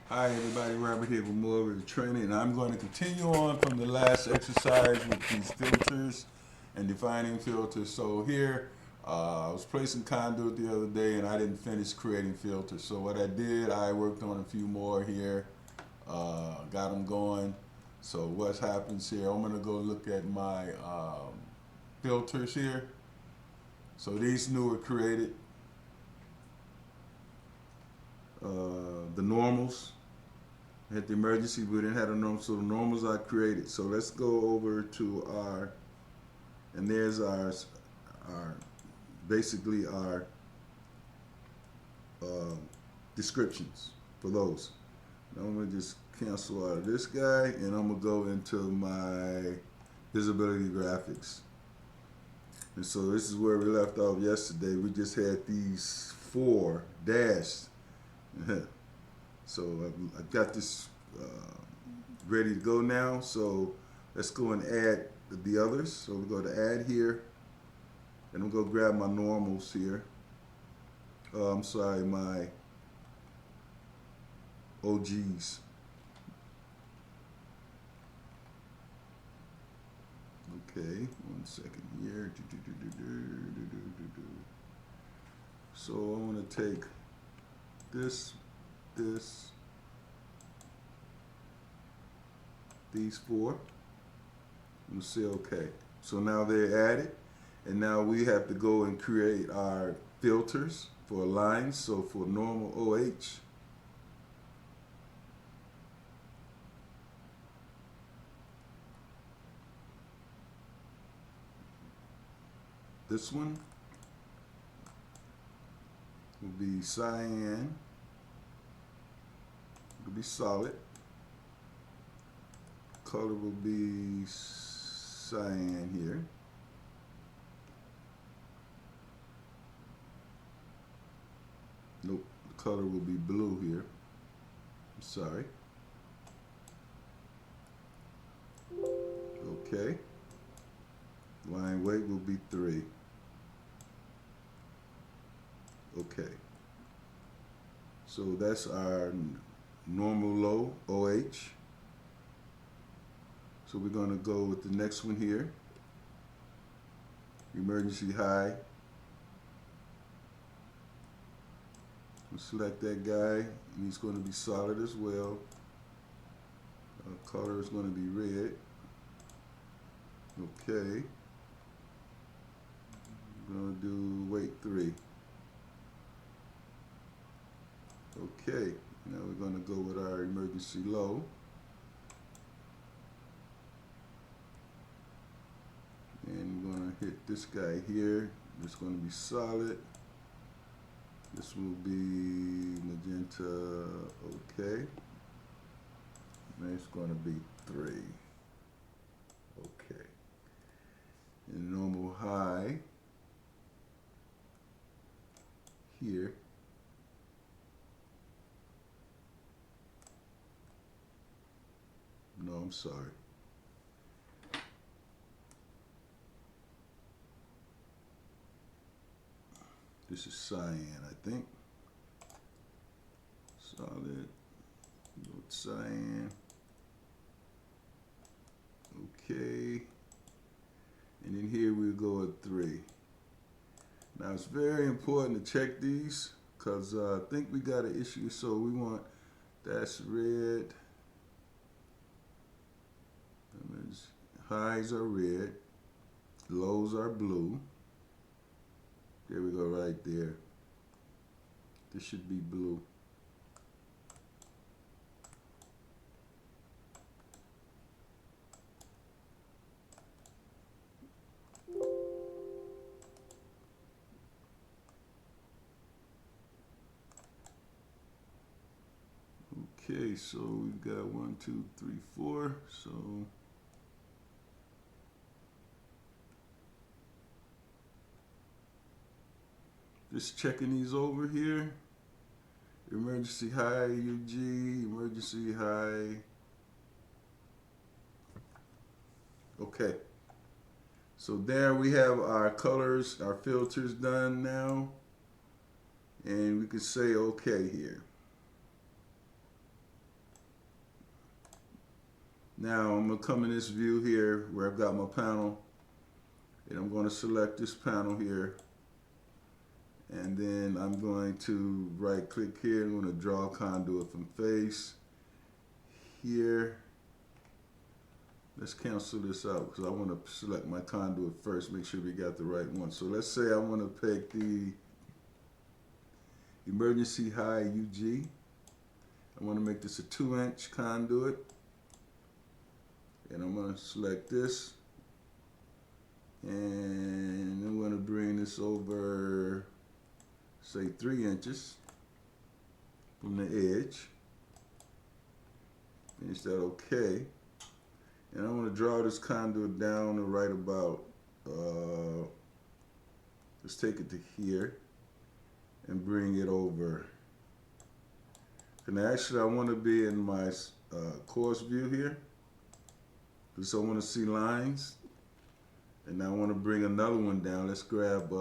Hi everybody, Robert here with more Revit training, and I'm going to continue on from the last exercise with these filters and defining filters. So here, I was placing conduit the other day and I didn't finish creating filters. So what I did, I worked on a few more here, got them going. So what happens here, I'm going to go look at my filters here. So these new were created, the normals. Had the emergency, we didn't have a normal, so the normals I created. So let's go over to our, and there's our basically our uh, descriptions for those. Now I'm gonna just cancel out of this guy, and I'm gonna go into my visibility graphics. And so this is where we left off yesterday. We just had these four dashed. So I've got this ready to go now. So let's go and add the others. So we go to add here, and I'm going to grab my normals here. I'm sorry, my OGs. Okay, 1 second here. So I want to take this, these four. I'm gonna say okay. So now they're added, and now we have to go and create our filters for lines. So for normal OH, this one will be cyan, it'll be solid. Color will be cyan here. Nope, the color will be blue here. I'm sorry. Okay. Line weight will be 3. Okay. So that's our normal low, OH. So we're going to go with the next one here. Emergency high. We'll select that guy, and he's going to be solid as well. Color is going to be red. Okay. We're going to do weight 3. Okay. Now we're going to go with our emergency low. And we're going to hit this guy here. It's going to be solid. This will be magenta, okay. And it's going to be 3. Okay. And normal high here. No, I'm sorry. This is cyan, I think. Solid. Go with cyan. Okay. And then here we'll go at 3. Now it's very important to check these because I think we got an issue. So we want, that's red. Highs are red. Lows are blue. There we go, right there. This should be blue. Okay, so we've got 1, 2, 3, 4. So just checking these over here. Emergency high UG, emergency high. Okay. So there we have our colors, our filters done now. And we can say okay here. Now I'm going to come in this view here where I've got my panel, and I'm going to select this panel here, and then I'm going to right click here. I'm going to draw a conduit from face here. Let's cancel this out because I want to select my conduit first, make sure we got the right one. So let's say I want to pick the emergency high UG. I want to make this a 2-inch conduit, and I'm going to select this, and I'm going to bring this over, say 3 inches from the edge. Finish that okay. And I want to draw this conduit down to right about, let's take it to here and bring it over. And actually I want to be in my course view here, because I want to see lines. And I want to bring another one down. Let's grab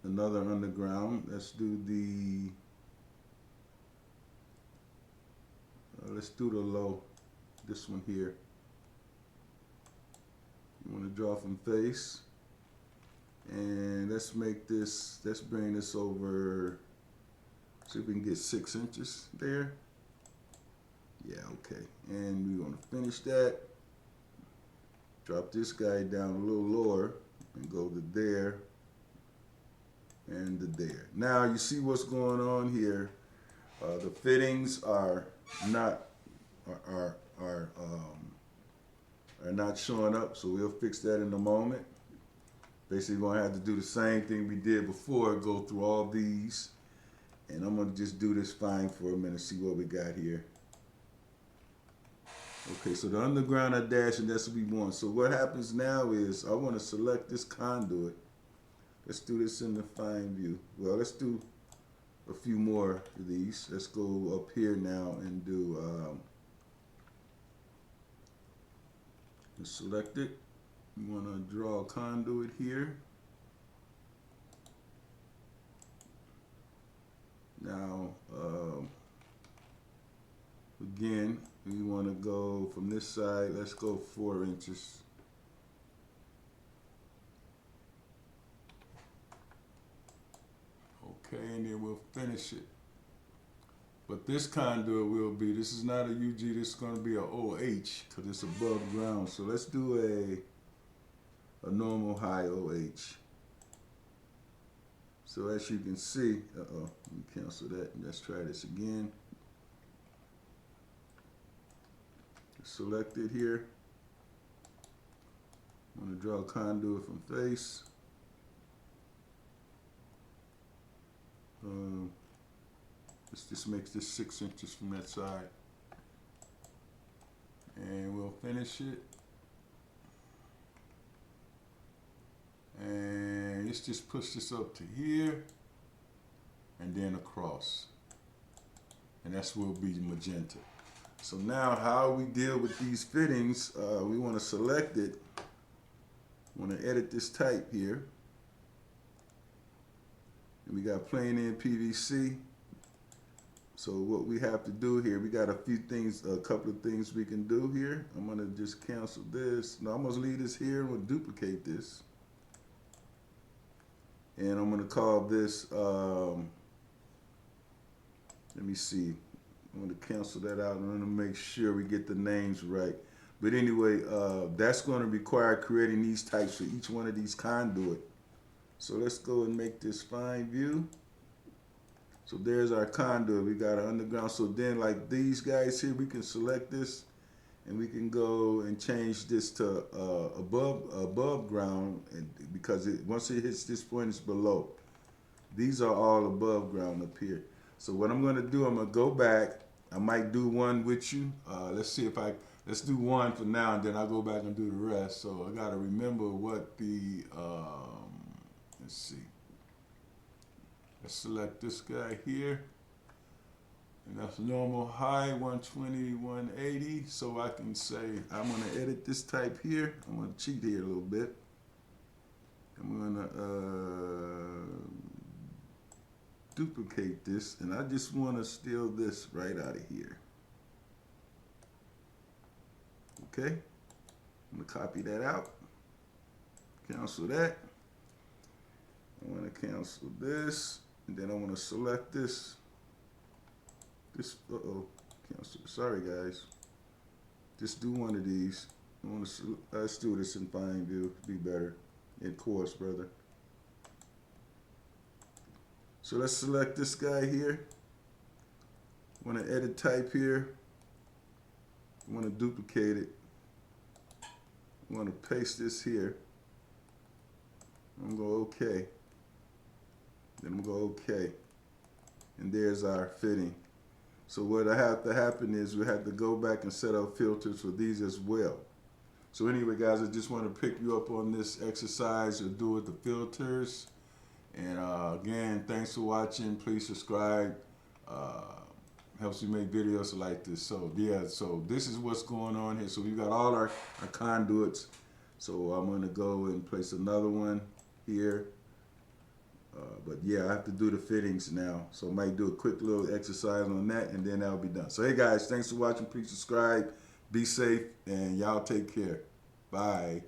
another underground. Let's do the low, this one here. You want to draw from face, and let's bring this over, see if we can get 6 inches there. Yeah, okay. And we're going to finish that. Drop this guy down a little lower and go to there and to there. Now you see what's going on here. The fittings are not showing up, so we'll fix that in a moment. Basically, we're gonna have to do the same thing we did before, go through all these, and I'm gonna just do this fine for a minute, see what we got here. Okay, so the underground I dash, and that's what we want. So what happens now is I want to select this conduit. Let's do this in the fine view. Well, let's do a few more of these. Let's go up here now and do select it. You want to draw a conduit here. Now again, we want to go from this side. Let's go 4 inches. Okay, and then we'll finish it. But this conduit will be, this is not a UG, this is going to be a OH because it's above ground. So let's do a normal high OH. So as you can see, let me cancel that. Let's try this again. Select it here. I'm going to draw a conduit from face. This makes this 6 inches from that side. And we'll finish it. And let's just push this up to here and then across. And that's will be magenta. So now how we deal with these fittings, we want to select it. We want to edit this type here. And we got plain in PVC. So what we have to do here, we got a couple of things we can do here. I'm going to just cancel this. No, I'm going to leave this here and we'll duplicate this. And I'm going to call this, let me see. I'm going to cancel that out. I'm going to make sure we get the names right. But anyway, that's going to require creating these types for each one of these conduit. So let's go and make this fine view. So there's our conduit. We got our underground. So then like these guys here, we can select this and we can go and change this to above ground, and because once it hits this point, it's below. These are all above ground up here. So what I'm going to do, I'm going to go back. I might do one with you. Let's do one for now, and then I'll go back and do the rest. So I got to remember what the, let's see. Let's select this guy here. And that's normal high, 120, 180. So I can say, I'm going to edit this type here. I'm going to cheat here a little bit. I'm going to duplicate this, and I just want to steal this right out of here. Okay, I'm gonna copy that out, cancel that. I want to cancel this, and then I want to select this. Cancel. Sorry guys. Just do one of these. I want to. Let's do this in fine view. Be better. In course, brother. So let's select this guy here. Want to edit type here. Want to duplicate it. Want to paste this here. I'm going to go OK. Then I'm going to go OK. And there's our fitting. So what I have to happen is we have to go back and set up filters for these as well. So anyway, guys, I just want to pick you up on this exercise or do with the filters. And again, thanks for watching. Please subscribe. Helps me make videos like this. So yeah, so this is what's going on here. So we've got all our conduits. So I'm going to go and place another one here. But yeah, I have to do the fittings now. So I might do a quick little exercise on that, and then that'll be done. So hey guys, thanks for watching. Please subscribe. Be safe, and y'all take care. Bye.